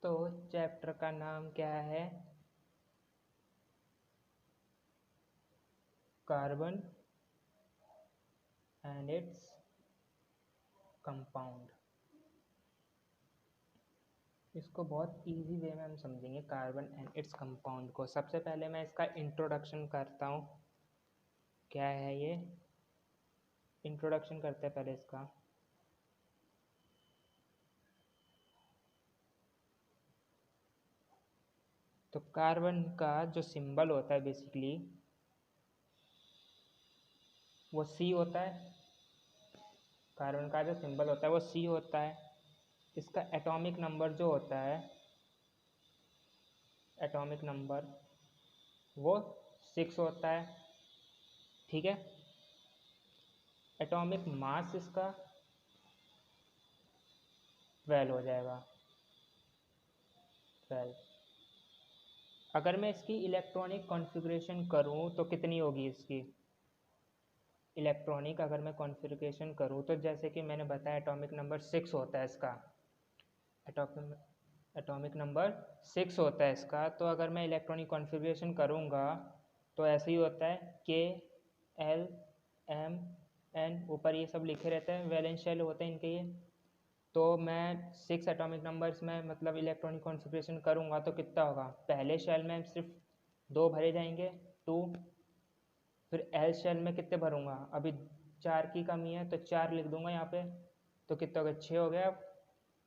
तो चैप्टर का नाम क्या है? Carbon and its compound. इसको बहुत इजी वे में हम समझेंगे कार्बन एंड इट्स कंपाउंड को। सबसे पहले मैं इसका इंट्रोडक्शन करता हूँ। क्या है ये? इंट्रोडक्शन करते हैं पहले इसका। तो कार्बन का जो सिंबल होता है बेसिकली वो सी होता है। कार्बन का जो सिंबल होता है वो सी होता है। इसका एटॉमिक नंबर जो होता है, एटॉमिक नंबर वो 6 होता है। ठीक है। एटॉमिक मास इसका 12 हो जाएगा, 12। अगर मैं इसकी इलेक्ट्रॉनिक कॉन्फ़िगरेशन करूं तो कितनी होगी इसकी इलेक्ट्रॉनिक? अगर मैं कॉन्फ़िगरेशन करूं तो जैसे कि मैंने बताया एटॉमिक नंबर 6 होता है इसका। एटॉमिक नंबर 6 होता है इसका। तो अगर मैं इलेक्ट्रॉनिक कॉन्फ़िगरेशन करूंगा तो ऐसे ही होता है K L M N, ऊपर ये सब लिखे रहते हैं, वैलेंस शेल होते हैं इनके ये। तो मैं 6 एटॉमिक नंबर्स में मतलब इलेक्ट्रॉनिक कॉन्फ़िगरेशन करूँगा तो कितना होगा? पहले शेल में सिर्फ 2 भरे जाएंगे, 2। फिर एल शेल में कितने भरूँगा? अभी 4 की कमी है तो 4 लिख दूंगा यहाँ पे। तो कितना हो गया? 6 हो गया।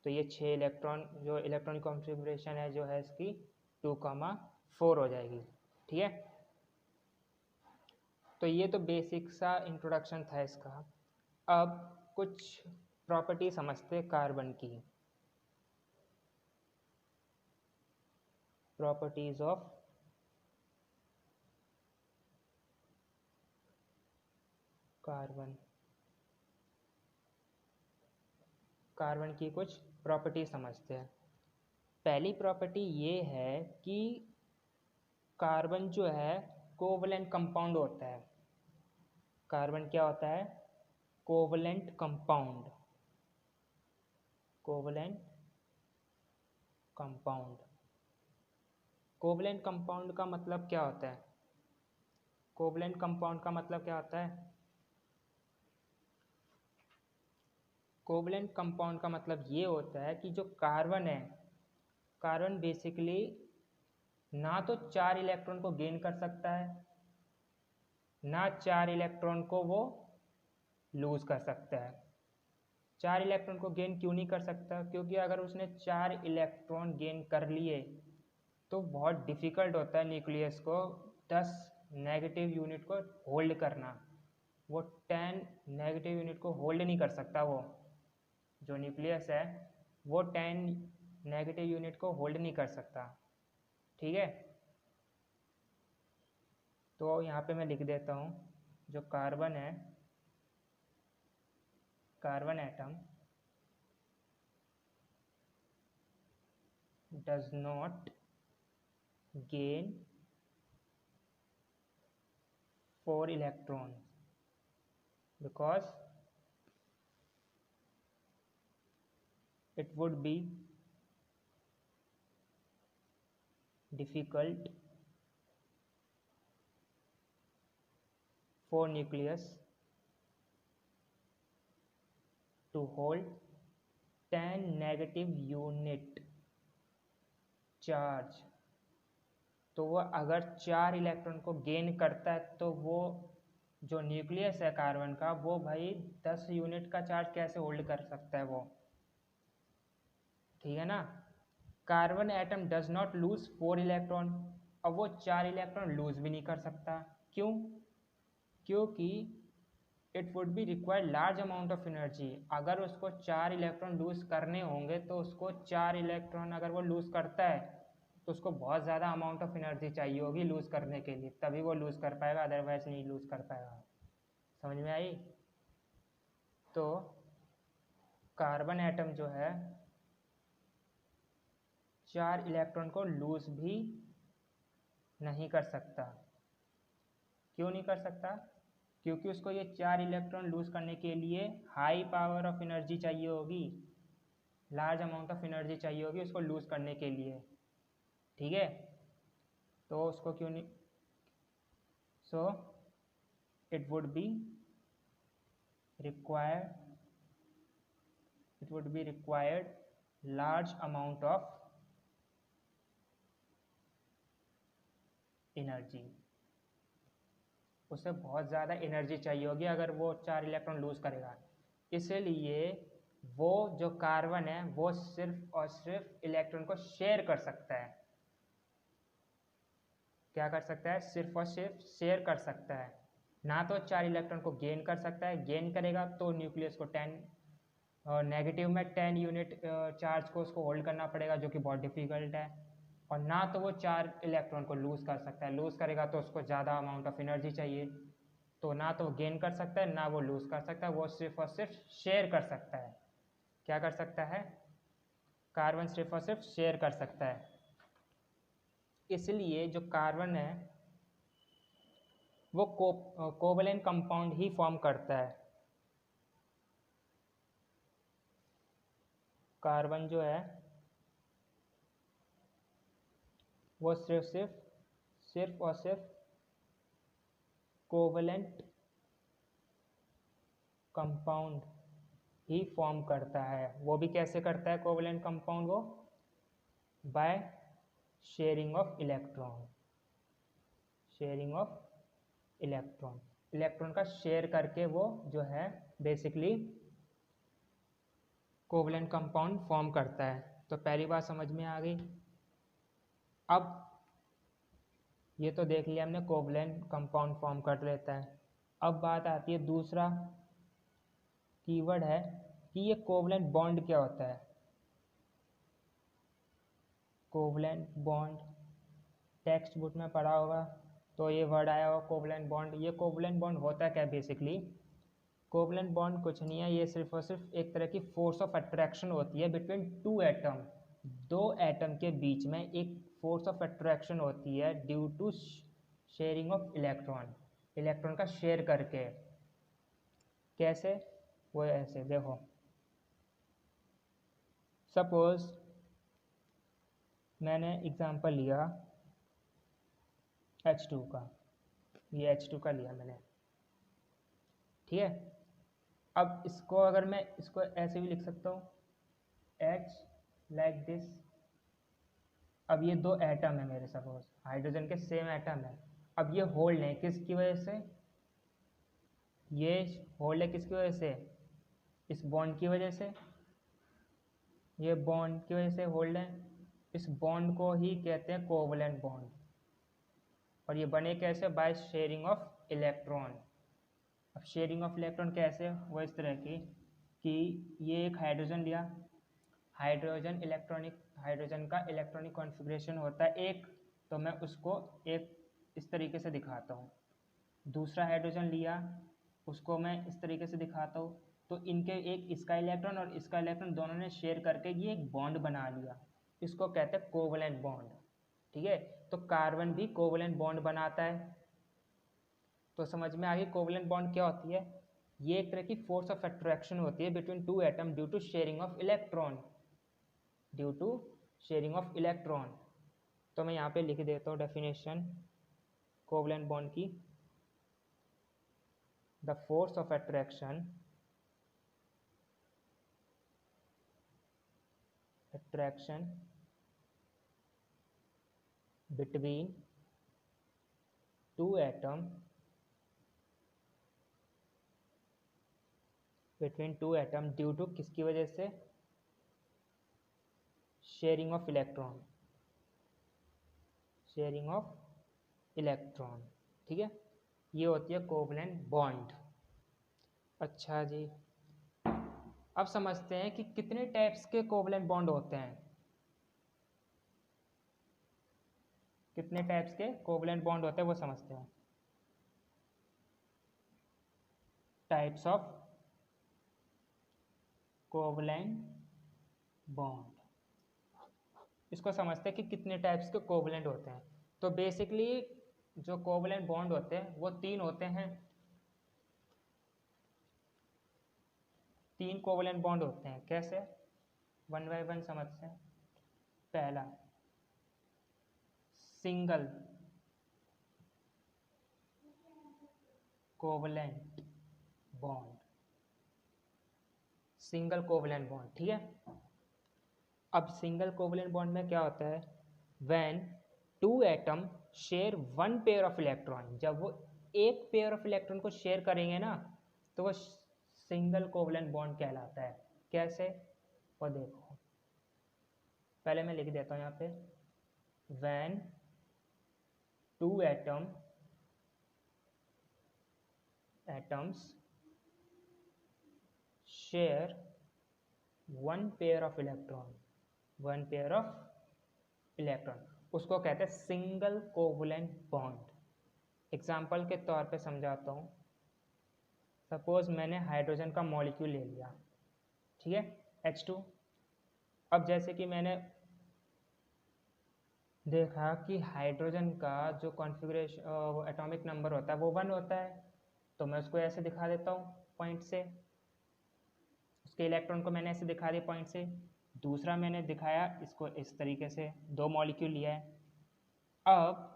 तो ये 6 इलेक्ट्रॉन जो इलेक्ट्रॉनिक कॉन्फ़िगरेशन है जो है इसकी 2,4 हो जाएगी। ठीक है। तो ये तो बेसिक सा इंट्रोडक्शन था इसका। अब कुछ प्रॉपर्टी समझते हैं कार्बन की। Properties of carbon. कार्बन की कुछ प्रॉपर्टी समझते हैं। पहली प्रॉपर्टी ये है कि कार्बन जो है कोवलेंट कंपाउंड होता है। कार्बन क्या होता है? Covalent compound. Covalent compound. Covalent compound का मतलब क्या होता है? कोवलेंट कंपाउंड का मतलब क्या होता है? कोवलेंट कंपाउंड का मतलब ये होता है कि जो कार्बन है, कार्बन बेसिकली ना तो 4 इलेक्ट्रॉन को गेन कर सकता है, ना 4 इलेक्ट्रॉन को वो लूज कर सकता है। 4 इलेक्ट्रॉन को गेन क्यों नहीं कर सकता? क्योंकि अगर उसने 4 इलेक्ट्रॉन गेन कर लिए तो बहुत डिफ़िकल्ट होता है न्यूक्लियस को 10 नेगेटिव यूनिट को होल्ड करना। वो 10 नेगेटिव यूनिट को होल्ड नहीं कर सकता। वो जो न्यूक्लियस है वो 10 नेगेटिव यूनिट को होल्ड नहीं कर सकता। ठीक है। तो यहाँ पे मैं लिख देता हूँ, जो कार्बन है, carbon atom does not gain 4 electrons because it would be difficult for nucleus to hold 10 negative unit charge। तो वो अगर 4 इलेक्ट्रॉन को गेन करता है तो वो जो न्यूक्लियस है कार्बन का वो भाई 10 यूनिट का चार्ज कैसे होल्ड कर सकता है वो? ठीक है ना। Carbon atom does not lose 4 electron. अब वो 4 इलेक्ट्रॉन लूज भी नहीं कर सकता। क्यों? क्योंकि it would be required large amount of energy. अगर उसको 4 इलेक्ट्रॉन लूज करने होंगे तो उसको 4 इलेक्ट्रॉन अगर वो लूज करता है तो उसको बहुत ज़्यादा अमाउंट ऑफ एनर्जी चाहिए होगी लूज करने के लिए, तभी वो लूज कर पाएगा, अदरवाइज नहीं लूज कर पाएगा। समझ में आई? तो कार्बन एटम जो है 4 इलेक्ट्रॉन को लूज भी नहीं कर सकता। क्यों नहीं कर सकता? क्योंकि उसको ये 4 इलेक्ट्रॉन लूज करने के लिए हाई पावर ऑफ एनर्जी चाहिए होगी। लार्ज अमाउंट ऑफ एनर्जी चाहिए होगी उसको लूज करने के लिए, ठीक है। तो उसको क्यों नहीं, so it would be required large amount of energy, उसे बहुत ज़्यादा एनर्जी चाहिए होगी अगर वो 4 इलेक्ट्रॉन लूज करेगा। इसलिए वो जो कार्बन है वो सिर्फ और सिर्फ इलेक्ट्रॉन को शेयर कर सकता है। क्या कर सकता है? सिर्फ और सिर्फ शेयर कर सकता है, ना तो 4 इलेक्ट्रॉन को गेन कर सकता है। गेन करेगा तो न्यूक्लियस को 10 नेगेटिव में 10 यूनिट चार्ज को उसको होल्ड करना पड़ेगा, जो कि बहुत डिफिकल्ट है। और ना तो वो 4 इलेक्ट्रॉन को लूज कर सकता है, लूज करेगा तो उसको ज़्यादा अमाउंट ऑफ एनर्जी चाहिए। तो ना तो वो गेन कर सकता है ना वो लूज कर सकता है, वो सिर्फ और सिर्फ शेयर कर सकता है। क्या कर सकता है? कार्बन सिर्फ और सिर्फ शेयर कर सकता है। इसलिए जो कार्बन है वो कोवलेंट कंपाउंड ही फॉर्म करता है। कार्बन जो है वो सिर्फ और सिर्फ कोवलेंट कंपाउंड ही फॉर्म करता है। वो भी कैसे करता है कोवलेंट कंपाउंड? वो by sharing of electron, electron का शेयर करके वो जो है बेसिकली कोवलेंट कंपाउंड फॉर्म करता है। तो पहली बात समझ में आ गई। अब ये तो देख लिया हमने कोवलेंट कंपाउंड फॉर्म कर लेता है। अब बात आती है, दूसरा कीवर्ड है कि ये कोवलेंट बॉन्ड क्या होता है। कोवलेंट बॉन्ड टेक्स्ट बुक में पढ़ा होगा तो ये वर्ड आया होगा कोवलेंट बॉन्ड। ये कोवलेंट बॉन्ड होता क्या बेसिकली? कोवलेंट बॉन्ड कुछ नहीं है, ये सिर्फ और सिर्फ एक तरह की फोर्स ऑफ अट्रैक्शन होती है बिटवीन टू एटम। दो एटम के बीच में एक फोर्स ऑफ अट्रैक्शन होती है due to sharing of electron का शेयर करके। कैसे? वो ऐसे देखो, सपोज मैंने एग्जांपल लिया H2 का, ये H2 का लिया मैंने, ठीक है। अब इसको अगर मैं इसको ऐसे भी लिख सकता हूँ H लाइक दिस। अब ये दो एटम है मेरे, सपोज हाइड्रोजन के सेम एटम है। अब ये होल्ड है किसकी वजह से? ये होल्ड है किसकी वजह से? इस बॉन्ड की वजह से। ये बॉन्ड की वजह से होल्ड है। इस बॉन्ड को ही कहते हैं कोवलेंट बॉन्ड। और ये बने कैसे? By sharing of electron. अब शेयरिंग ऑफ इलेक्ट्रॉन कैसे? वो इस तरह की कि ये एक हाइड्रोजन लिया, हाइड्रोजन का इलेक्ट्रॉनिक कॉन्फ़िगरेशन होता है एक, तो मैं उसको एक इस तरीके से दिखाता हूँ। दूसरा हाइड्रोजन लिया, उसको मैं इस तरीके से दिखाता हूँ। तो इनके एक इसका इलेक्ट्रॉन और इसका इलेक्ट्रॉन दोनों ने शेयर करके ये एक बॉन्ड बना लिया, इसको कहते हैं कोवलेंट बॉन्ड, ठीक है। तो कार्बन भी कोवलेंट बॉन्ड बनाता है। तो समझ में आ गई कोवलेंट बॉन्ड क्या होती है? ये एक तरह की फोर्स ऑफ अट्रैक्शन होती है between two atom due to sharing of electron. तो मैं यहाँ पे लिख देता हूँ डेफिनेशन कोवलेंट बॉन्ड की। The force of attraction between two atom due to किसकी वजह से? शेयरिंग ऑफ इलेक्ट्रॉन, ठीक है। ये होती है कोवलेंट बॉन्ड। अच्छा जी, अब समझते हैं कि कितने टाइप्स के कोवलेंट बॉन्ड होते हैं। कितने टाइप्स के कोवलेंट बॉन्ड होते हैं वो समझते हैं। टाइप्स ऑफ कोवलेंट बॉन्ड, इसको समझते हैं कि कितने टाइप्स के कोवलेंट होते हैं। तो बेसिकली जो कोवलेंट बॉन्ड होते हैं वो तीन होते हैं। तीन कोवलेंट बॉन्ड होते हैं। कैसे? वन बाय वन समझते हैं। पहला single covalent bond, single covalent bond, ठीक है। अब सिंगल कोवलेंट बॉन्ड में क्या होता है, when two atom share one pair of electron, जब वो एक पेयर ऑफ इलेक्ट्रॉन को शेयर करेंगे ना तो वो सिंगल कोवलेंट बॉन्ड कहलाता है। कैसे, वो देखो, पहले मैं लिख देता हूँ यहाँ पे, when two atoms share one pair of electron, one pair of electron, उसको कहते हैं सिंगल कोवलेंट बॉन्ड। एग्जाम्पल के तौर पे समझाता हूँ। सपोज मैंने हाइड्रोजन का मॉलिक्यूल ले लिया, ठीक है, H2। अब जैसे कि मैंने देखा कि हाइड्रोजन का जो कॉन्फ़िगरेशन एटॉमिक नंबर होता है वो 1 होता है, तो मैं उसको ऐसे दिखा देता हूँ पॉइंट से, उसके इलेक्ट्रॉन को मैंने ऐसे दिखा दिया पॉइंट से। दूसरा मैंने दिखाया इसको इस तरीके से, 2 मॉलिक्यूल लिया है। अब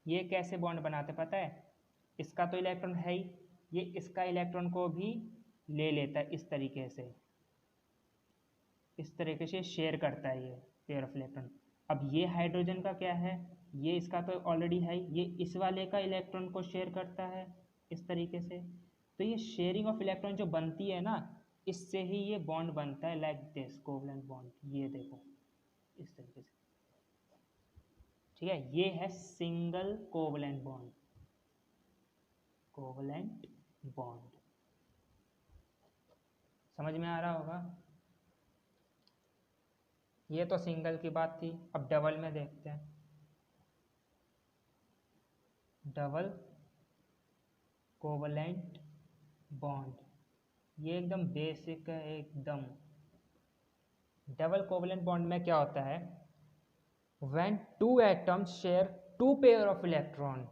ये कैसे बॉन्ड बनाते पता है, इसका तो इलेक्ट्रॉन है ही, ये इसका इलेक्ट्रॉन को भी ले लेता है इस तरीके से, इस तरीके से शेयर करता है ये पेयर ऑफ इलेक्ट्रॉन। अब ये हाइड्रोजन का क्या है, ये इसका तो ऑलरेडी है, ये इस वाले का इलेक्ट्रॉन को शेयर करता है इस तरीके से। तो ये शेयरिंग ऑफ इलेक्ट्रॉन जो बनती है ना, इससे ही ये बॉन्ड बनता है, लाइक दिस कोवलेंट बॉन्ड, ये देखो इस तरीके से, ठीक है। ये है single covalent bond, covalent bond, समझ में आ रहा होगा। ये तो सिंगल की बात थी। अब डबल में देखते हैं, डबल कोवलेंट बॉन्ड, ये एकदम बेसिक है एकदम। डबल कोवलेंट बॉन्ड में क्या होता है, when two atoms share two pair of electron,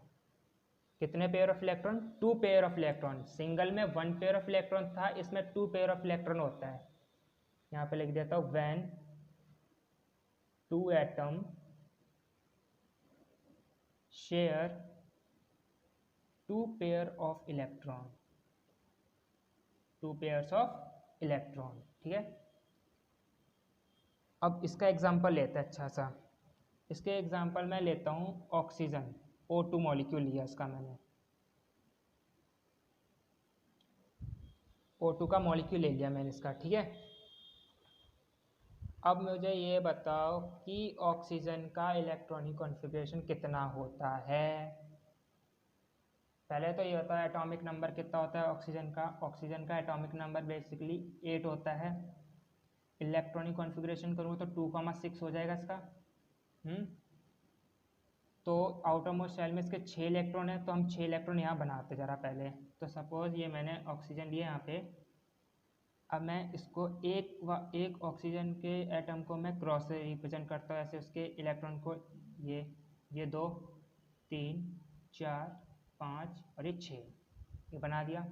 कितने pair of electron, 2 pair of electron. Single में 1 पेयर ऑफ इलेक्ट्रॉन था, इसमें 2 पेयर ऑफ इलेक्ट्रॉन होता है। यहाँ पे लिख देता हूँ, when two atom share 2 pair of electron, 2 pairs of electron, ठीक है। अब इसका एग्जांपल लेते हैं अच्छा सा। इसके एग्जांपल मैं लेता हूँ ऑक्सीजन, O2 मॉलिक्यूल लिया इसका मैंने, O2 का मॉलिक्यूल ले लिया मैंने इसका, ठीक है। अब मुझे ये बताओ कि ऑक्सीजन का इलेक्ट्रॉनिक कॉन्फ़िगरेशन कितना होता है। पहले तो ये होता है एटॉमिक नंबर कितना होता है ऑक्सीजन का, ऑक्सीजन का एटॉमिक नंबर बेसिकली 8 होता है। इलेक्ट्रॉनिक कॉन्फ़िगरेशन करूँगा तो 2,6 हो जाएगा इसका। तो आउटर मोस्ट शेल में इसके 6 इलेक्ट्रॉन है, तो हम 6 इलेक्ट्रॉन यहाँ बनाते ज़रा पहले। तो सपोज़ ये मैंने ऑक्सीजन लिया यहाँ पे, अब मैं इसको एक ऑक्सीजन के एटम को मैं क्रॉस से रिप्रेजेंट करता हूँ, ऐसे उसके इलेक्ट्रॉन को, ये 2 3 4 5 और ये 6, ये बना दिया।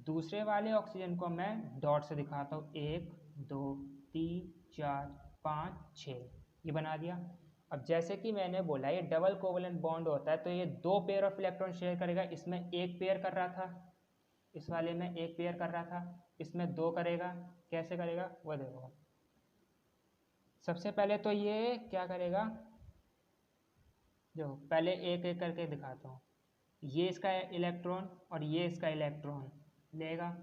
दूसरे वाले ऑक्सीजन को मैं डॉट से दिखाता हूँ, 1 2 3 4 5 6, ये बना दिया। अब जैसे कि मैंने बोला ये डबल कोवलेंट बॉन्ड होता है, तो ये 2 पेयर ऑफ इलेक्ट्रॉन शेयर करेगा। इसमें 1 पेयर कर रहा था, इस वाले में 1 पेयर कर रहा था, इसमें 2 करेगा। कैसे करेगा वो देखो। सबसे पहले तो ये क्या करेगा, जो पहले एक एक करके दिखाता हूँ, ये इसका इलेक्ट्रॉन और ये इसका इलेक्ट्रॉन लेगा,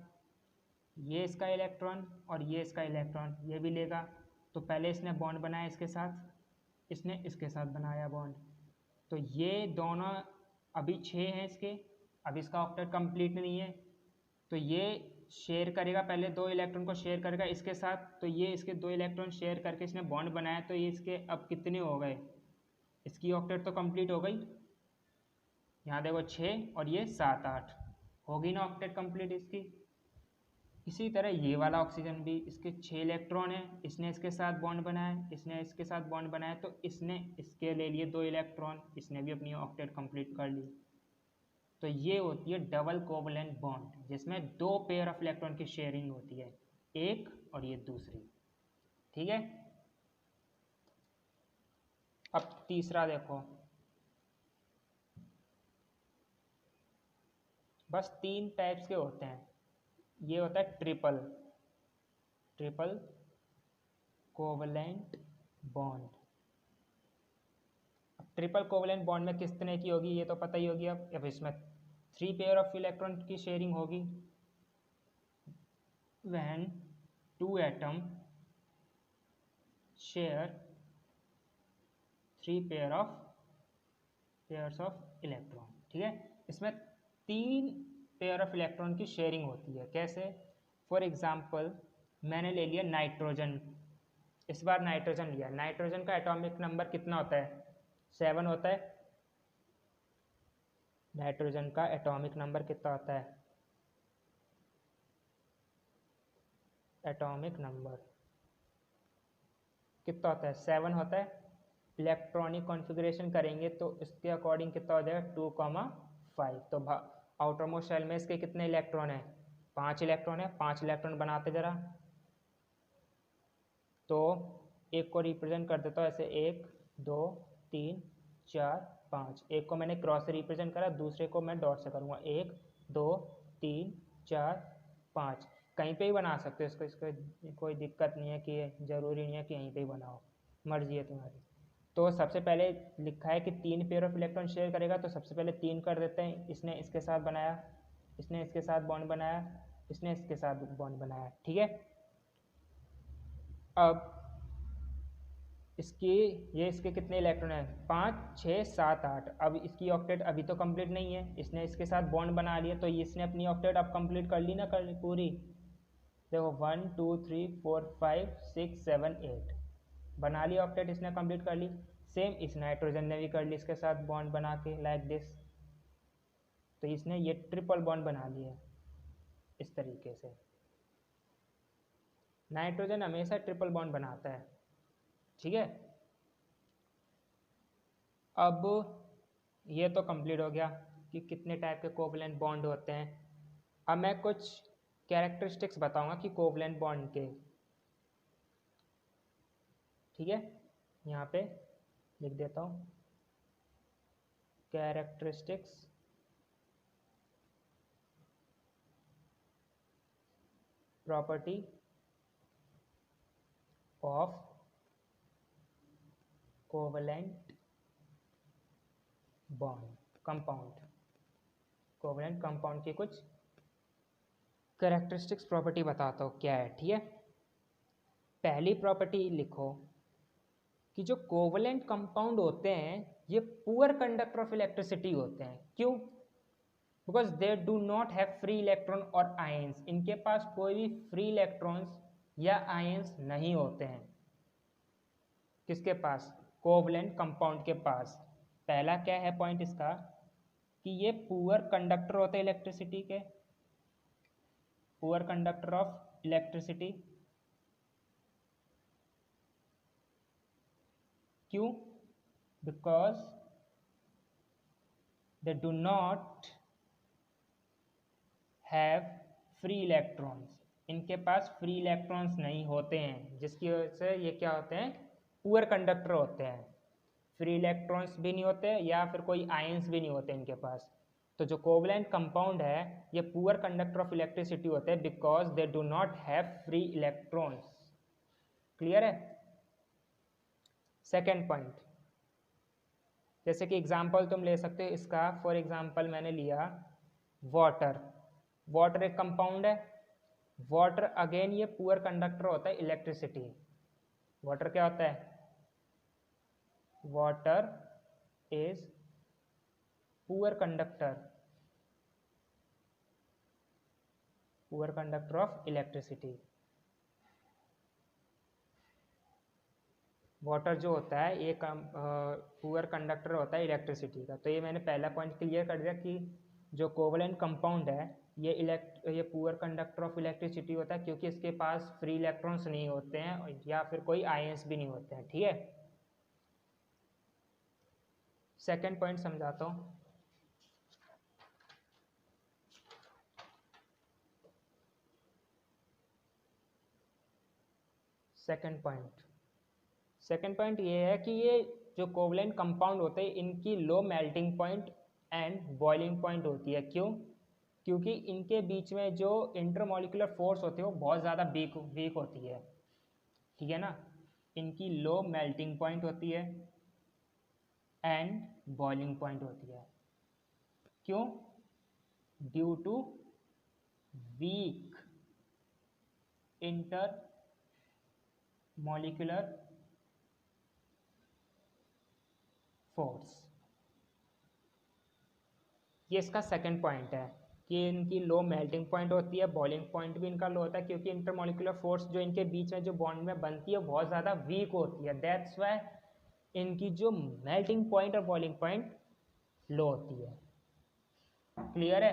ये इसका इलेक्ट्रॉन और ये इसका इलेक्ट्रॉन ये भी लेगा। तो पहले इसने बॉन्ड बनाया इसके साथ, इसने इसके साथ बनाया बॉन्ड, तो ये दोनों अभी 6 हैं इसके, अब इसका ऑक्टेट कंप्लीट नहीं है, तो ये शेयर करेगा, पहले 2 इलेक्ट्रॉन को शेयर करेगा इसके साथ, तो ये इसके 2 इलेक्ट्रॉन शेयर करके इसने बॉन्ड बनाया, तो ये इसके अब कितने हो गए, इसकी ऑक्टेट तो कंप्लीट हो गई। यहाँ देखो 6 और ये 7 8 होगी ना ऑक्टेट कंप्लीट इसकी। इसी तरह ये वाला ऑक्सीजन भी, इसके 6 इलेक्ट्रॉन है, इसने इसके साथ बॉन्ड बनाया, इसने इसके साथ बॉन्ड बनाया, तो इसने इसके ले लिए 2 इलेक्ट्रॉन, इसने भी अपनी ऑक्टेट कंप्लीट कर ली। तो ये होती है डबल कोवलेंट बॉन्ड, जिसमें 2 पेयर ऑफ इलेक्ट्रॉन की शेयरिंग होती है। एक और ये दूसरी, ठीक है। अब तीसरा देखो, बस 3 टाइप्स के होते हैं। ये होता है triple covalent bond. Triple covalent bond में किस तरह की होगी ये तो पता ही होगी। अब इसमें 3 पेयर ऑफ इलेक्ट्रॉन की शेयरिंग होगी। When 2 atom share 3 pairs of electron, ठीक है। इसमें 3 पेयर ऑफ इलेक्ट्रॉन की शेयरिंग होती है। कैसे? फॉर एग्जाम्पल मैंने ले लिया नाइट्रोजन, इस बार नाइट्रोजन लिया। नाइट्रोजन का एटॉमिक नंबर कितना होता है? 7 होता है। नाइट्रोजन का एटॉमिक नंबर कितना होता है? एटॉमिक नंबर कितना होता है? 7 होता है। इलेक्ट्रॉनिक कॉन्फ़िगरेशन करेंगे तो इसके अकॉर्डिंग कितना हो जाएगा? 2,5। तो आउटर मोस्ट शेल में इसके कितने इलेक्ट्रॉन है? 5 इलेक्ट्रॉन है। 5 इलेक्ट्रॉन बनाते जरा, तो एक को रिप्रेजेंट कर देता हूँ ऐसे, 1 2 3 4 5। एक को मैंने क्रॉस से रिप्रेजेंट करा, दूसरे को मैं डॉट से करूँगा। 1 2 3 4 5। कहीं पे ही बना सकते हो इसको कोई दिक्कत नहीं है, कि ज़रूरी नहीं है कि यहीं पे ही बनाओ, मर्जी है तुम्हारी। तो सबसे पहले लिखा है कि 3 पेयर ऑफ इलेक्ट्रॉन शेयर करेगा, तो सबसे पहले 3 कर देते हैं। इसने इसके साथ बनाया, इसने इसके साथ बॉन्ड बनाया, इसने इसके साथ बॉन्ड बनाया, ठीक है। अब इसके कितने इलेक्ट्रॉन हैं? 5 6 7 8। अब इसकी ऑक्टेट अभी तो कंप्लीट नहीं है, इसने इसके साथ बॉन्ड बना लिया, तो इसने अपनी ऑक्टेट अब कंप्लीट कर ली ना, कर ली पूरी। देखो 1 2 3 4 5 6 7 8 बना ली ऑक्टेट, इसने कंप्लीट कर ली। सेम इस नाइट्रोजन ने भी कर ली इसके साथ बॉन्ड बना के, लाइक दिस। तो इसने ये ट्रिपल बॉन्ड बना लिया इस तरीके से। नाइट्रोजन हमेशा ट्रिपल बॉन्ड बनाता है, ठीक है। अब ये तो कंप्लीट हो गया कि कितने टाइप के कोवलेंट बॉन्ड होते हैं। अब मैं कुछ कैरेक्टरिस्टिक्स बताऊंगा कि कोवलेंट बॉन्ड के, ठीक है। यहाँ पे लिख देता हूँ characteristics property of covalent bond compound. Covalent compound की कुछ कैरेक्टरिस्टिक्स प्रॉपर्टी बताता हूँ क्या है, ठीक है। पहली प्रॉपर्टी लिखो कि जो कोवलेंट कंपाउंड होते हैं ये पुअर कंडक्टर ऑफ इलेक्ट्रिसिटी होते हैं। क्यों? Because they do not have free electron और आयंस। इनके पास कोई भी फ्री इलेक्ट्रॉन्स या आयंस नहीं होते हैं। किसके पास? कोवलेंट कंपाउंड के पास। पहला क्या है पॉइंट इसका कि ये पुअर कंडक्टर होते हैं इलेक्ट्रिसिटी के, पुअर कंडक्टर ऑफ इलेक्ट्रिसिटी। क्यों? Because they do not have free electrons. इनके पास फ्री इलेक्ट्रॉन्स नहीं होते हैं, जिसकी वजह से ये क्या होते हैं? पुअर कंडक्टर होते हैं। फ्री इलेक्ट्रॉन्स भी नहीं होते या फिर कोई आयंस भी नहीं होते इनके पास। तो जो कोवलेंट कंपाउंड है ये पुअर कंडक्टर ऑफ इलेक्ट्रिसिटी होते हैं because they do not have free electrons. Clear है? सेकेंड पॉइंट, जैसे कि एग्जाम्पल तुम ले सकते हो इसका। फॉर एग्जाम्पल मैंने लिया वाटर। वाटर एक कंपाउंड है। वाटर अगेन ये पुअर कंडक्टर होता है इलेक्ट्रिसिटी। वाटर क्या होता है? Water is poor conductor of electricity. Water जो होता है ये पुअर कंडक्टर होता है इलेक्ट्रिसिटी का। तो ये मैंने पहला पॉइंट क्लियर कर दिया कि जो कोवलेंट कंपाउंड है ये पुअर कंडक्टर ऑफ इलेक्ट्रिसिटी होता है क्योंकि इसके पास फ्री इलेक्ट्रॉन्स नहीं होते हैं या फिर कोई आयंस भी नहीं होते हैं, ठीक है। सेकेंड पॉइंट समझाता हूँ। सेकंड पॉइंट ये है कि ये जो कोवलेंट कंपाउंड होते हैं इनकी low melting point and boiling point होती है। क्यों? क्योंकि इनके बीच में जो इंटरमॉलिक्यूलर फोर्स होती है वो बहुत ज़्यादा वीक होती है, ठीक है ना। इनकी लो मेल्टिंग पॉइंट होती है एंड बॉइलिंग पॉइंट होती है। क्यों? Due to weak intermolecular force. ये इसका सेकंड पॉइंट है कि इनकी लो मेल्टिंग पॉइंट होती है, बॉइलिंग पॉइंट भी इनका लो होता है क्योंकि इंटरमॉलिक्यूलर फोर्स जो इनके बीच में जो बॉन्ड में बनती है बहुत ज़्यादा वीक होती है। दैट्स वाई इनकी जो मेल्टिंग पॉइंट और बॉइलिंग पॉइंट लो होती है। क्लियर है?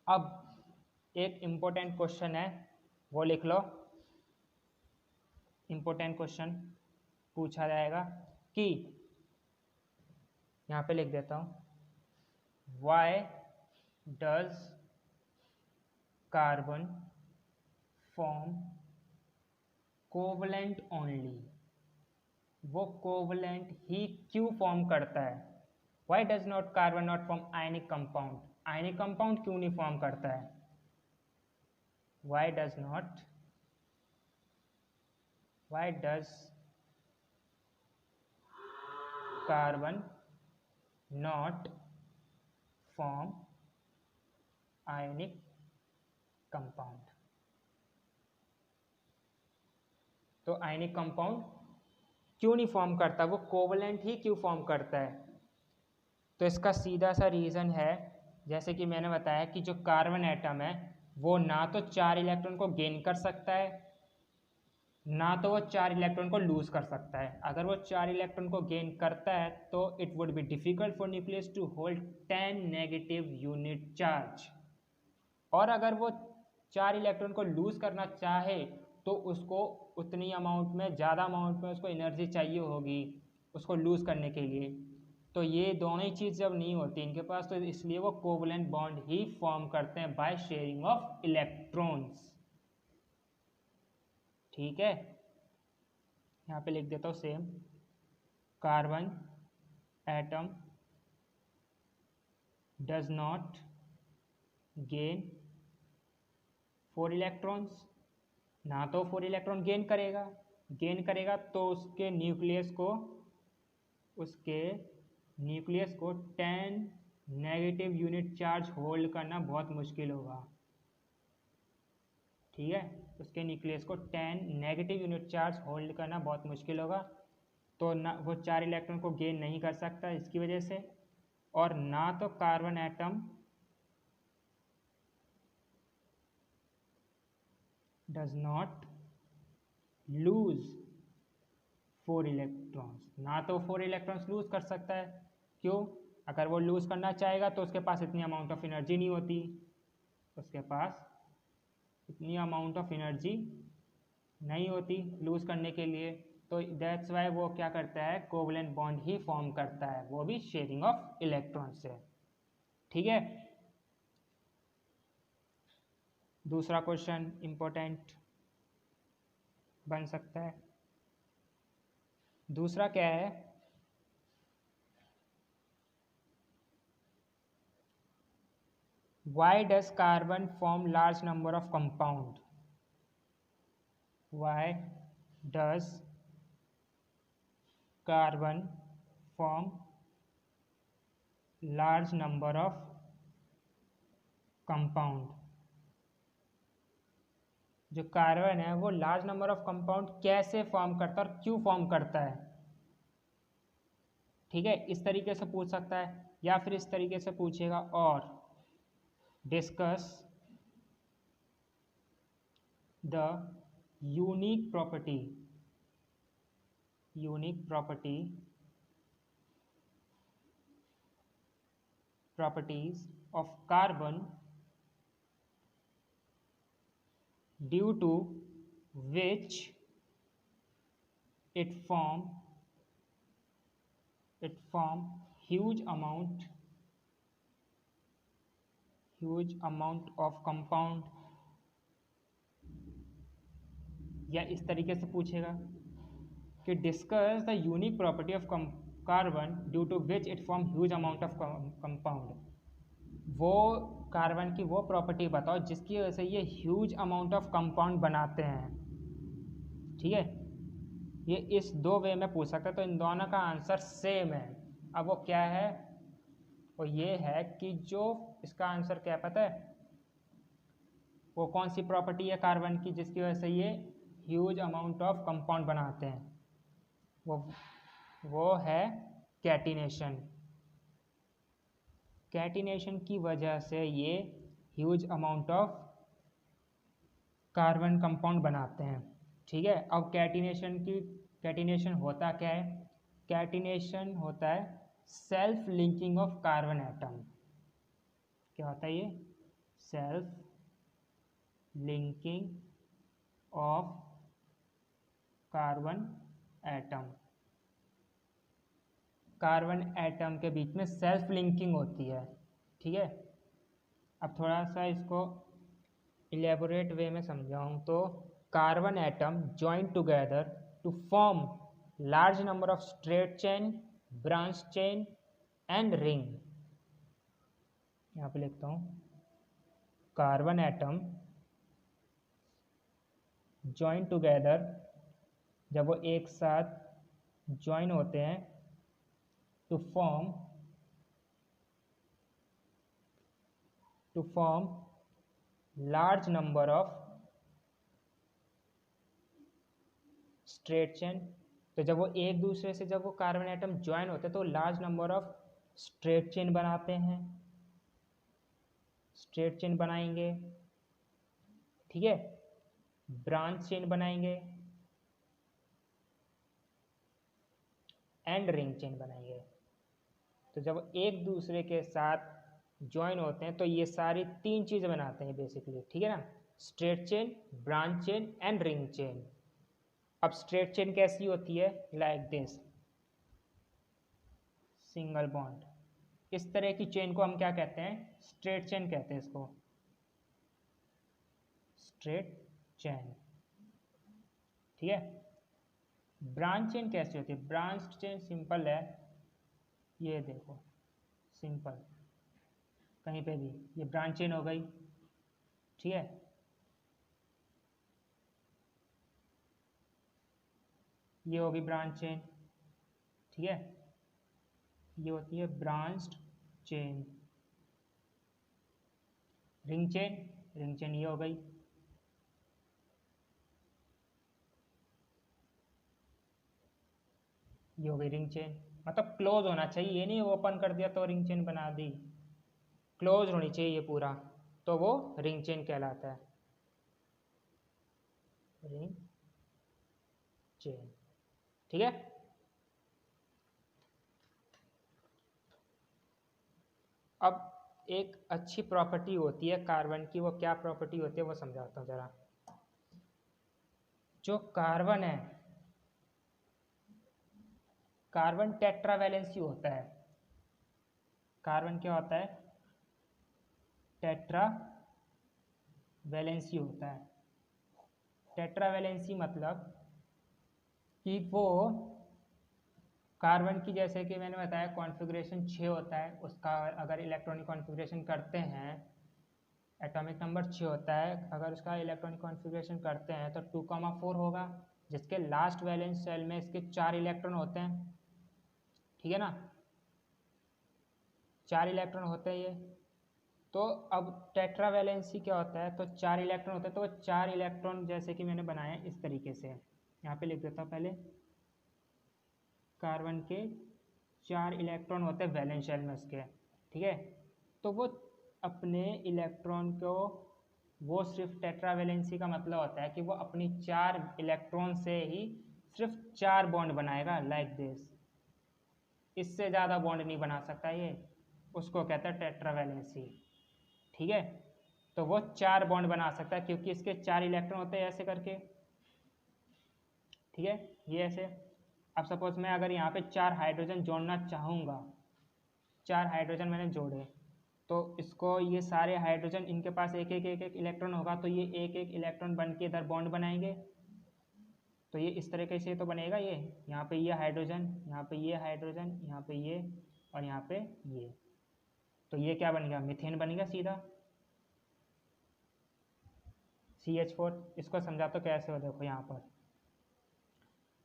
अब एक इम्पोर्टेंट क्वेश्चन है वो लिख लो। इम्पोर्टेंट क्वेश्चन पूछा जाएगा कि यहाँ पे लिख देता हूँ, why does carbon form covalent only? वो कोवलेंट ही क्यों फॉर्म करता है? Why does not carbon not form ionic compound? Ionic compound क्यों नहीं फॉर्म करता है? Why does carbon not form ionic compound? तो आयनिक कंपाउंड क्यों नहीं फॉर्म करता, वो कोवलेंट ही क्यों फॉर्म करता है? तो इसका सीधा सा रीज़न है, जैसे कि मैंने बताया कि जो कार्बन एटम है वो ना तो 4 इलेक्ट्रॉन को गेन कर सकता है ना तो वो 4 इलेक्ट्रॉन को लूज कर सकता है। अगर वो 4 इलेक्ट्रॉन को गेन करता है तो it would be difficult for nucleus to hold 10 negative unit charge, और अगर वो 4 इलेक्ट्रॉन को लूज करना चाहे तो उसको उतनी अमाउंट में, ज़्यादा अमाउंट में उसको एनर्जी चाहिए होगी उसको लूज करने के लिए। तो ये दोनों ही चीज़ जब नहीं होती इनके पास, तो इसलिए वो कोवलेंट बॉन्ड ही फॉर्म करते हैं बाय शेयरिंग ऑफ इलेक्ट्रॉन्स। ठीक है, यहाँ पे लिख देता हूँ same, carbon atom does not gain 4 electrons, ना तो 4 इलेक्ट्रॉन गेन करेगा तो उसके न्यूक्लियस को 10 नेगेटिव यूनिट चार्ज होल्ड करना बहुत मुश्किल होगा। ठीक है, उसके न्यूक्लियस को 10 नेगेटिव यूनिट चार्ज होल्ड करना बहुत मुश्किल होगा, तो ना वो 4 इलेक्ट्रॉन को गेन नहीं कर सकता इसकी वजह से, और ना तो carbon atom does not lose 4 electrons, ना तो 4 इलेक्ट्रॉन्स लूज कर सकता है। क्यों? अगर वो लूज करना चाहेगा तो उसके पास इतनी अमाउंट ऑफ एनर्जी नहीं होती, उसके पास इतनी अमाउंट ऑफ एनर्जी नहीं होती लूज करने के लिए, तो दैट्स वाई वो क्या करता है, कोवलेंट बॉन्ड ही फॉर्म करता है, वो भी शेयरिंग ऑफ इलेक्ट्रॉन से। ठीक है, दूसरा क्वेश्चन इंपॉर्टेंट बन सकता है। दूसरा क्या है, why does carbon form large number of compound? Why does carbon form large number of compound? जो कार्बन है वो लार्ज नंबर ऑफ कंपाउंड कैसे फॉर्म करता है और क्यों फॉर्म करता है? ठीक है, इस तरीके से पूछ सकता है या फिर इस तरीके से पूछेगा, और discuss the unique properties of carbon due to which it form huge amount of compound या इस तरीके से पूछेगा कि discuss the unique property of carbon due to which it form huge amount of compound. वो कार्बन की वो property बताओ जिसकी वजह से ये ह्यूज अमाउंट ऑफ कंपाउंड बनाते हैं। ठीक है, ये इस दो वे में पूछ सकता है, तो इन दोनों का आंसर सेम है। अब वो क्या है, वो ये है कि जो इसका आंसर क्या पता है, वो कौन सी प्रॉपर्टी है कार्बन की जिसकी वजह से ये ह्यूज अमाउंट ऑफ कंपाउंड बनाते हैं, वो है कैटिनेशन। कैटिनेशन की वजह से ये huge amount of carbon compound बनाते हैं। ठीक है, अब कैटिनेशन होता क्या है, कैटिनेशन होता है self linking of carbon atom. क्या होता है ये, self linking of carbon atom. Carbon atom के बीच में सेल्फ लिंकिंग होती है। ठीक है, अब थोड़ा सा इसको इलेबोरेट वे में समझाऊं तो carbon atom join together to form large number of straight chain, branch chain and ring. यहाँ पे लिखता हूँ, कार्बन एटम ज्वाइन टुगेदर, जब वो एक साथ ज्वाइन होते हैं, to form large number of straight chain. तो जब वो एक दूसरे से, जब वो कार्बन एटम ज्वाइन होते हैं तो large number of straight chain बनाते हैं, स्ट्रेट चेन बनाएंगे। ठीक है, ब्रांच चेन बनाएंगे एंड रिंग चेन बनाएंगे। तो जब एक दूसरे के साथ ज्वाइन होते हैं तो ये सारी तीन चीज़ें बनाते हैं बेसिकली। ठीक है ना, straight chain, branch chain and ring chain. अब स्ट्रेट चेन कैसी होती है, लाइक दिस, सिंगल बॉन्ड। इस तरह की चेन को हम क्या कहते हैं, स्ट्रेट चेन कहते हैं इसको, स्ट्रेट चेन। ठीक है, ब्रांच चेन कैसी होती है, ब्रांच चेन सिंपल है, ये देखो सिंपल, कहीं पे भी ये ब्रांच चेन हो गई। ठीक है, ये होगी ब्रांच चेन। ठीक है, ये होती है ब्रांच्ड चेन। रिंग चेन ये हो गई। ये हो गई रिंग चेन, मतलब क्लोज होना चाहिए, ये नहीं ओपन कर दिया तो रिंग चेन बना दी, क्लोज होनी चाहिए ये पूरा, तो वो रिंग चेन कहलाता है, रिंग चेन। ठीक है, अब एक अच्छी प्रॉपर्टी होती है कार्बन की, वो क्या प्रॉपर्टी होती है वो समझाता हूँ जरा। जो कार्बन है, कार्बन टेट्रावैलेंसी होता है। कार्बन क्या होता है, टेट्रावैलेंसी होता है। टेट्रावैलेंसी मतलब कि वो कार्बन की, जैसे कि मैंने बताया कॉन्फ़िगरेशन 6 होता है उसका, अगर इलेक्ट्रॉनिक कॉन्फ़िगरेशन करते हैं, एटॉमिक नंबर 6 होता है, अगर उसका इलेक्ट्रॉनिक कॉन्फ़िगरेशन करते हैं तो 2,4 होगा, जिसके लास्ट वैलेंस शेल में इसके 4 इलेक्ट्रॉन होते हैं। ठीक है ना, 4 इलेक्ट्रॉन होते हैं ये। तो अब टेट्रावैलेंसी क्या होता है, तो 4 इलेक्ट्रॉन होते हैं, तो वो 4 इलेक्ट्रॉन जैसे कि मैंने बनाया इस तरीके से, यहाँ पे लिख देता हूँ पहले, कार्बन के 4 इलेक्ट्रॉन होते हैं वैलेंस शेल में उसके। ठीक है, तो वो अपने इलेक्ट्रॉन को, वो सिर्फ टेट्रावैलेंसी का मतलब होता है कि वो अपनी 4 इलेक्ट्रॉन से ही सिर्फ 4 बॉन्ड बनाएगा, लाइक दिस, इससे ज़्यादा बॉन्ड नहीं बना सकता ये, उसको कहता है टेट्रावैलेंसी। ठीक है, तो वो 4 बॉन्ड बना सकता है क्योंकि इसके 4 इलेक्ट्रॉन होते हैं ऐसे करके। ठीक है, ये ऐसे। अब सपोज मैं अगर यहाँ पे 4 हाइड्रोजन जोड़ना चाहूँगा, 4 हाइड्रोजन मैंने जोड़े, तो इसको, ये सारे हाइड्रोजन इनके पास एक एक इलेक्ट्रॉन होगा, तो ये एक एक इलेक्ट्रॉन बन के इधर बॉन्ड बनाएंगे। तो ये इस तरीके से तो बनेगा, ये यहाँ पे ये हाइड्रोजन, यहाँ पे ये हाइड्रोजन, यहाँ पे ये और यहाँ पे ये, तो ये क्या बन गया, मीथेन बन गया सीधा CH4। इसको समझा तो कैसे हो, देखो यहाँ पर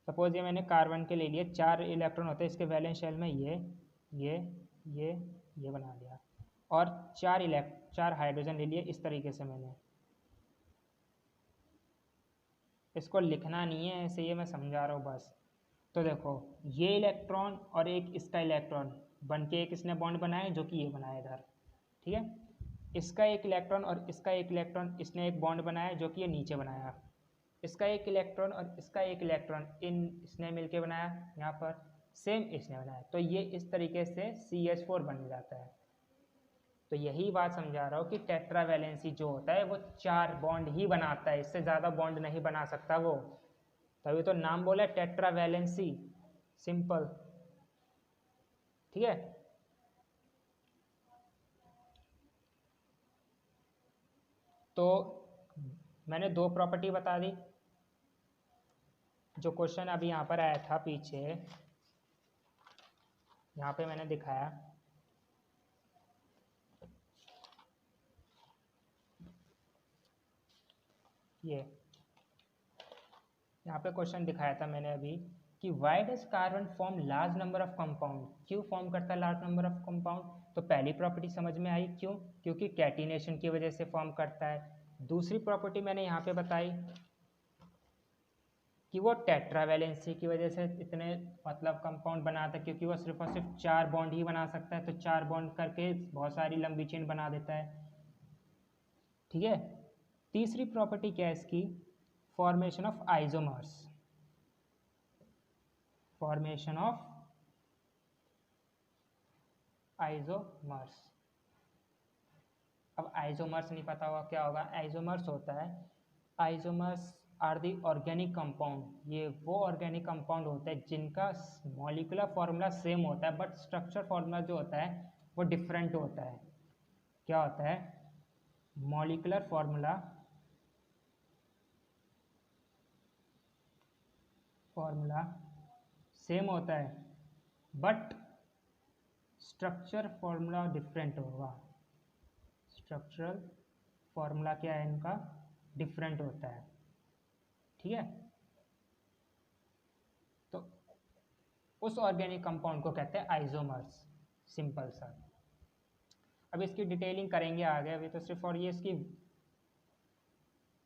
सपोज ये मैंने कार्बन के ले लिए, 4 इलेक्ट्रॉन होते हैं इसके वैलेंस शेल में, ये बना लिया, और 4 हाइड्रोजन ले लिए इस तरीके से मैंने। इसको लिखना नहीं है ऐसे, ये मैं समझा रहा हूँ बस। तो देखो ये इलेक्ट्रॉन और एक इसका इलेक्ट्रॉन बन के एक इसने बॉन्ड बनाया जो कि ये बनाया इधर, ठीक है। इसका एक इलेक्ट्रॉन और इसका एक इलेक्ट्रॉन इसने एक बॉन्ड बनाया जो कि ये नीचे बनाया। इसका एक इलेक्ट्रॉन और इसका एक इलेक्ट्रॉन इसने मिलके बनाया, यहाँ पर सेम इसने बनाया, तो ये इस तरीके से CH4 बन जाता है। तो यही बात समझा रहा हूँ कि टेट्रा वैलेंसी जो होता है वो 4 बॉन्ड ही बनाता है, इससे ज़्यादा बॉन्ड नहीं बना सकता वो, तभी तो नाम बोला टेट्रा वैलेंसी, सिंपल, ठीक है। तो मैंने 2 प्रॉपर्टी बता दी, जो क्वेश्चन अभी यहाँ पर आया था पीछे, यहाँ पे मैंने दिखाया, ये यहाँ पे क्वेश्चन दिखाया था मैंने अभी कि why does carbon form large number of compound, क्यों फॉर्म करता है लार्ज नंबर ऑफ कंपाउंड। तो पहली प्रॉपर्टी समझ में आई, क्यों, क्योंकि कैटिनेशन की वजह से फॉर्म करता है। दूसरी प्रॉपर्टी मैंने यहाँ पे बताई कि वो टेट्रावैलेंसी की वजह से इतने मतलब कंपाउंड बनाता है, क्योंकि वो सिर्फ और सिर्फ 4 बॉन्ड ही बना सकता है, तो 4 बॉन्ड करके बहुत सारी लंबी चेन बना देता है, ठीक है। तीसरी प्रॉपर्टी क्या है इसकी, formation of isomers, formation of isomers. अब आइसोमर्स नहीं पता होगा क्या होगा, आइसोमर्स होता है, isomers are the organic compound, ये वो ऑर्गेनिक कंपाउंड होते हैं जिनका मॉलिक्यूलर फॉर्मूला सेम होता है बट स्ट्रक्चर फॉर्मूला जो होता है वो डिफरेंट होता है। क्या होता है, मॉलिक्यूलर फॉर्मूला सेम होता है बट स्ट्रक्चर फॉर्मूला डिफरेंट होगा, स्ट्रक्चरल फॉर्मूला क्या है इनका, डिफरेंट होता है, ठीक है। तो उस ऑर्गेनिक कंपाउंड को कहते हैं आइसोमर्स, सिंपल सा। अब इसकी डिटेलिंग करेंगे आगे, अभी तो सिर्फ और ये इसकी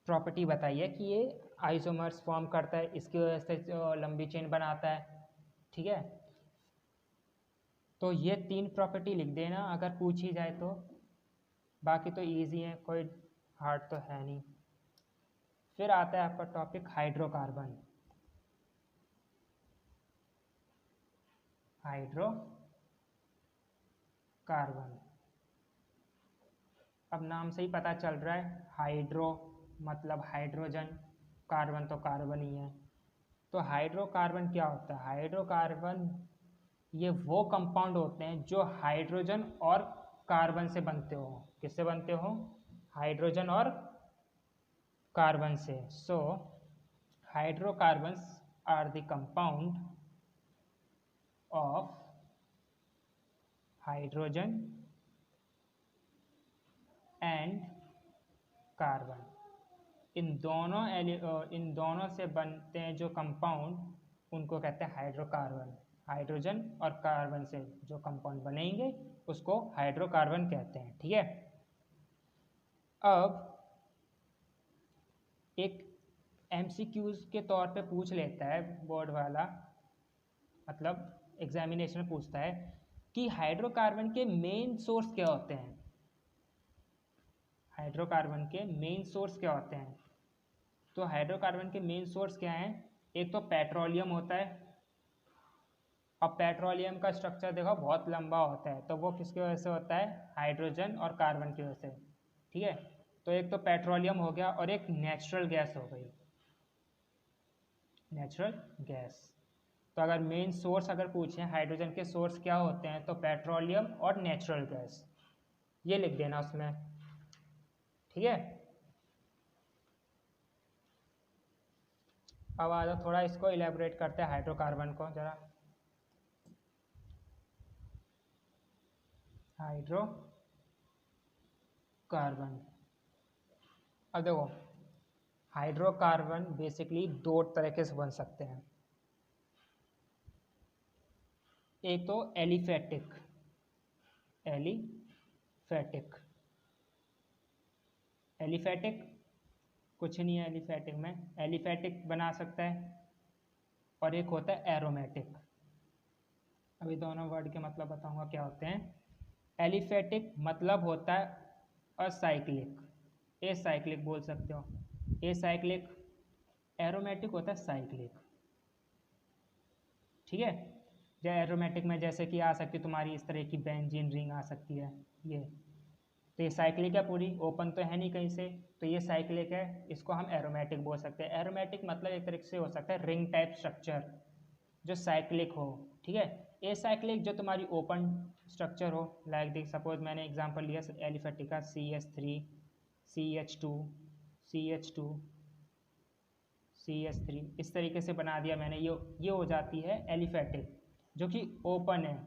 प्रॉपर्टी बताई है कि ये आइसोमर्स फॉर्म करता है, इसकी वजह से लंबी चेन बनाता है, ठीक है। तो ये 3 प्रॉपर्टी लिख देना अगर पूछी जाए तो, बाकी तो इजी है, कोई हार्ड तो है नहीं। फिर आता है आपका टॉपिक हाइड्रोकार्बन, हाइड्रोकार्बन। अब नाम से ही पता चल रहा है, हाइड्रो मतलब हाइड्रोजन, कार्बन तो कार्बन ही है। तो हाइड्रोकार्बन क्या होता है, हाइड्रोकार्बन ये वो कंपाउंड होते हैं जो हाइड्रोजन और कार्बन से बनते हो। किससे बनते हो, हाइड्रोजन और कार्बन से। So hydrocarbons are the compound of hydrogen and carbon. इन दोनों से बनते हैं जो कंपाउंड उनको कहते हैं हाइड्रोकार्बन। हाइड्रोजन और कार्बन से जो कंपाउंड बनेंगे उसको हाइड्रोकार्बन कहते हैं, ठीक है। अब एक MCQs के तौर पे पूछ लेता है बोर्ड वाला, मतलब एग्जामिनेशन में पूछता है कि हाइड्रोकार्बन के मेन सोर्स क्या होते हैं, हाइड्रोकार्बन के मेन सोर्स क्या होते हैं। तो हाइड्रोकार्बन के मेन सोर्स क्या हैं, एक तो पेट्रोलियम होता है। अब पेट्रोलियम का स्ट्रक्चर देखो बहुत लंबा होता है, तो वो किसकी वजह से होता है, हाइड्रोजन और कार्बन की वजह से, ठीक है। तो एक तो पेट्रोलियम हो गया और एक नेचुरल गैस हो गई, नेचुरल गैस। तो अगर मेन सोर्स अगर पूछें हाइड्रोजन के सोर्स क्या होते हैं तो पेट्रोलियम और नेचुरल गैस, ये लिख देना उसमें, ठीक है। अब आ जाओ थोड़ा इसको इलेबोरेट करते हैं हाइड्रोकार्बन को जरा। हाइड्रोकार्बन, अब देखो हाइड्रोकार्बन बेसिकली दो तरीके से बन सकते हैं। एक तो एलिफेटिक, एलिफेटिक एलिफेटिक कुछ नहीं है एलिफेटिक में, एलिफेटिक बना सकता है। और एक होता है एरोमेटिक। अभी दोनों वर्ड के मतलब बताऊंगा क्या होते हैं। एलिफेटिक मतलब होता है असाइक्लिक, एसाइक्लिक बोल सकते हो, एसाइक्लिक। एरोमेटिक होता है साइक्लिक, ठीक है। या एरोमेटिक में जैसे कि आ सकती है तुम्हारी इस तरह की बेंजीन रिंग आ सकती है, ये तो ये साइक्लिक है पूरी, ओपन तो है नहीं कहीं से, तो ये साइक्लिक है, इसको हम एरोमेटिक बोल सकते हैं। एरोमेटिक मतलब एक तरीके से हो सकता है रिंग टाइप स्ट्रक्चर जो साइक्लिक हो, ठीक है। एसाइक्लिक जो तुम्हारी ओपन स्ट्रक्चर हो, लाइक देख सपोज मैंने एग्जांपल लिया एलिफेटिक का CH3 CH2 CH2 CH3, इस तरीके से बना दिया मैंने, ये हो जाती है एलिफेटिक जो कि ओपन है,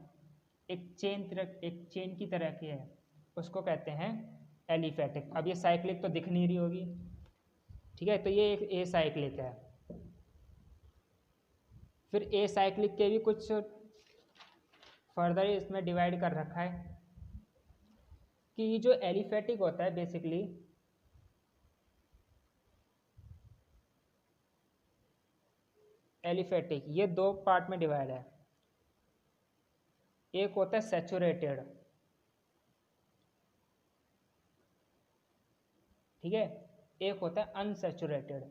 एक चेन की तरह की है, उसको कहते हैं एलिफेटिक। अब ये साइक्लिक तो दिख नहीं रही होगी, ठीक है, तो ये एक एसाइक्लिक है। फिर एसाइक्लिक के भी कुछ फर्दर इसमें डिवाइड कर रखा है कि जो एलिफेटिक होता है बेसिकली एलिफेटिक, ये दो पार्ट में डिवाइड है। एक होता है सैचुरेटेड, ठीक है, एक होता है अनसैचुरेटेड।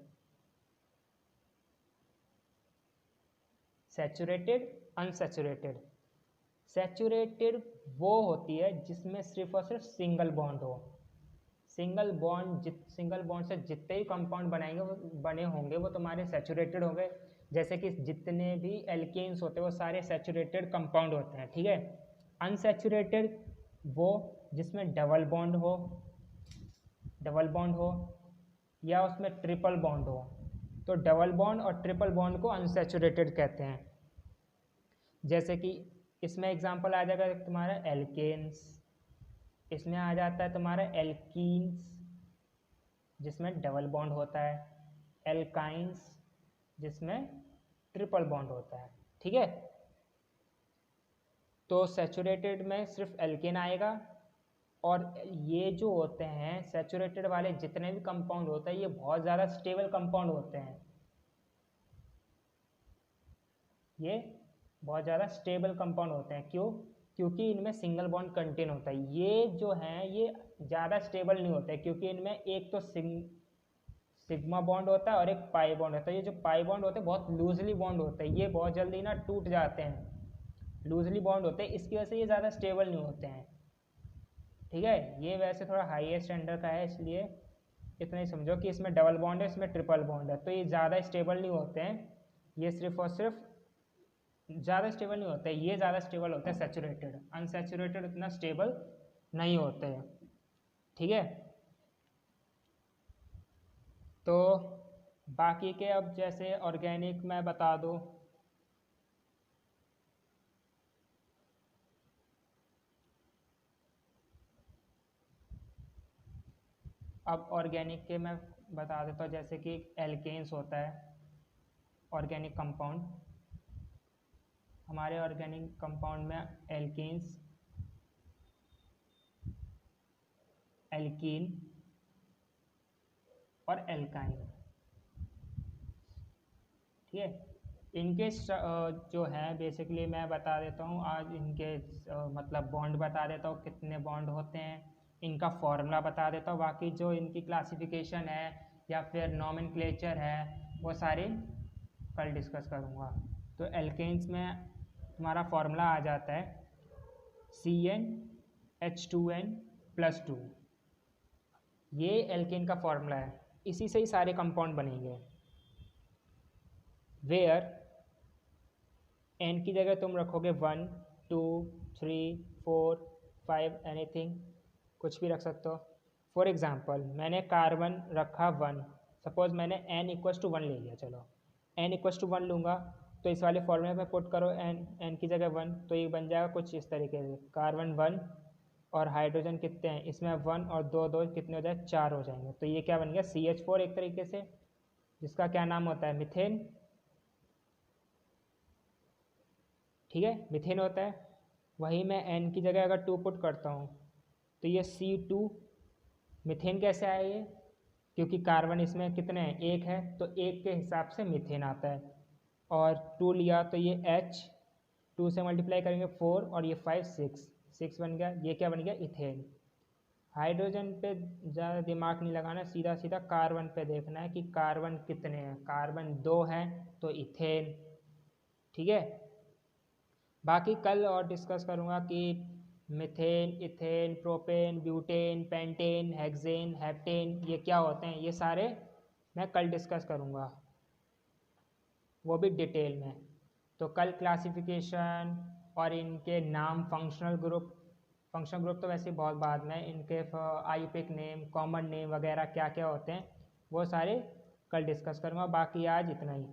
सैचुरेटेड अनसैचुरेटेड, सैचुरेटेड वो होती है जिसमें सिर्फ और सिर्फ सिंगल बॉन्ड हो। सिंगल बॉन्ड से जितने भी कंपाउंड बने होंगे वो तुम्हारे सैचुरेटेड होंगे। जैसे कि जितने भी एल्केन्स होते हैं वो सारे सैचुरेटेड कंपाउंड होते हैं, ठीक है। अनसैचुरेटेड वो जिसमें डबल बॉन्ड हो या उसमें ट्रिपल बॉन्ड हो, तो डबल बॉन्ड और ट्रिपल बॉन्ड को अनसैचुरेटेड कहते हैं। जैसे कि इसमें एग्जांपल आ जाएगा तुम्हारा एल्केन्स, इसमें आ जाता है तुम्हारा एल्कीन्स जिसमें डबल बॉन्ड होता है, एल्काइंस जिसमें ट्रिपल बॉन्ड होता है, ठीक है। तो सैचुरेटेड में सिर्फ एल्केन आएगा, और ये जो होते हैं सैचुरेटेड वाले जितने भी कंपाउंड होते हैं ये बहुत ज़्यादा स्टेबल कंपाउंड होते हैं, ये बहुत ज़्यादा स्टेबल कंपाउंड होते हैं। क्यों? क्योंकि इनमें सिंगल बॉन्ड कंटेन होता है। ये जो हैं ये ज़्यादा स्टेबल नहीं होते क्योंकि इनमें एक तो सिग्मा बॉन्ड होता है और एक पाई बॉन्ड होता है। ये जो पाई बॉन्ड होते हैं बहुत लूजली बॉन्ड होते हैं, ये बहुत जल्दी ना टूट जाते हैं, लूजली बॉन्ड होते हैं, इसकी वजह से ये ज़्यादा स्टेबल नहीं होते हैं, ठीक है। ये वैसे थोड़ा हाईएस्ट स्टैंडर्ड का है, इसलिए इतना ही समझो कि इसमें डबल बॉन्ड है, इसमें ट्रिपल बॉन्ड है, तो ये ज़्यादा स्टेबल नहीं होते हैं। ये सिर्फ और सिर्फ ज़्यादा स्टेबल नहीं होते, ये ज़्यादा स्टेबल होते हैं सैचुरेटेड, अनसैचुरेटेड इतना स्टेबल नहीं होते हैं, ठीक है। तो बाकी के अब जैसे ऑर्गेनिक मैं बता दूँ, अब ऑर्गेनिक के मैं बता देता हूँ, जैसे कि एल्केन्स होता है ऑर्गेनिक कंपाउंड, हमारे ऑर्गेनिक कंपाउंड में एल्केन्स, एल्कीन और एल्काइन, ठीक है। इनके जो है बेसिकली मैं बता देता हूँ आज, इनके मतलब बॉन्ड बता देता हूँ कितने बॉन्ड होते हैं, इनका फॉर्मूला बता देता हूँ, बाकी जो इनकी क्लासिफिकेशन है या फिर नॉमेनक्लेचर है वो सारी कल डिस्कस करूँगा। तो एल्केन्स में तुम्हारा फॉर्मूला आ जाता है CnH2n+2, ये एल्केन का फॉर्मूला है, इसी से ही सारे कंपाउंड बनेंगे। वेयर n की जगह तुम रखोगे 1 2 3 4 5 एनीथिंग, कुछ भी रख सकते हो। फॉर एग्जांपल मैंने कार्बन रखा 1, सपोज मैंने n = 1 ले लिया, चलो n=1 लूँगा तो इस वाले फॉर्मूले में पुट करो n की जगह 1, तो ये बन जाएगा कुछ इस तरीके से, कार्बन 1 और हाइड्रोजन कितने हैं इसमें 1 और 2 2 कितने हो जाए 4 हो जाएंगे। तो ये क्या बन गया CH4 एक तरीके से, जिसका क्या नाम होता है मीथेन। ठीक है, मीथेन होता है। वही मैं n की जगह अगर 2 पुट करता हूँ तो ये C2 मीथेन कैसे आया ये, क्योंकि कार्बन इसमें कितने हैं 1 है, तो 1 के हिसाब से मीथेन आता है। और 2 लिया तो ये H 2 से मल्टीप्लाई करेंगे 4 और ये 5 6 बन गया। ये क्या बन गया इथेन। हाइड्रोजन पे ज़्यादा दिमाग नहीं लगाना, सीधा सीधा कार्बन पे देखना है कि कार्बन कितने हैं। कार्बन 2 हैं तो इथेन। ठीक है, बाकी कल और डिस्कस करूँगा कि methane, ethane, propane, butane, pentane, hexane, heptane ये क्या होते हैं, ये सारे मैं कल डिस्कस करूँगा, वो भी डिटेल में। तो कल क्लासिफिकेशन और इनके नाम, फंक्शनल ग्रुप तो वैसे बहुत बाद में, इनके आईयूपीएक नेम, कॉमन नेम वगैरह क्या क्या होते हैं वो सारे कल डिस्कस करूँगा। बाकी आज इतना ही।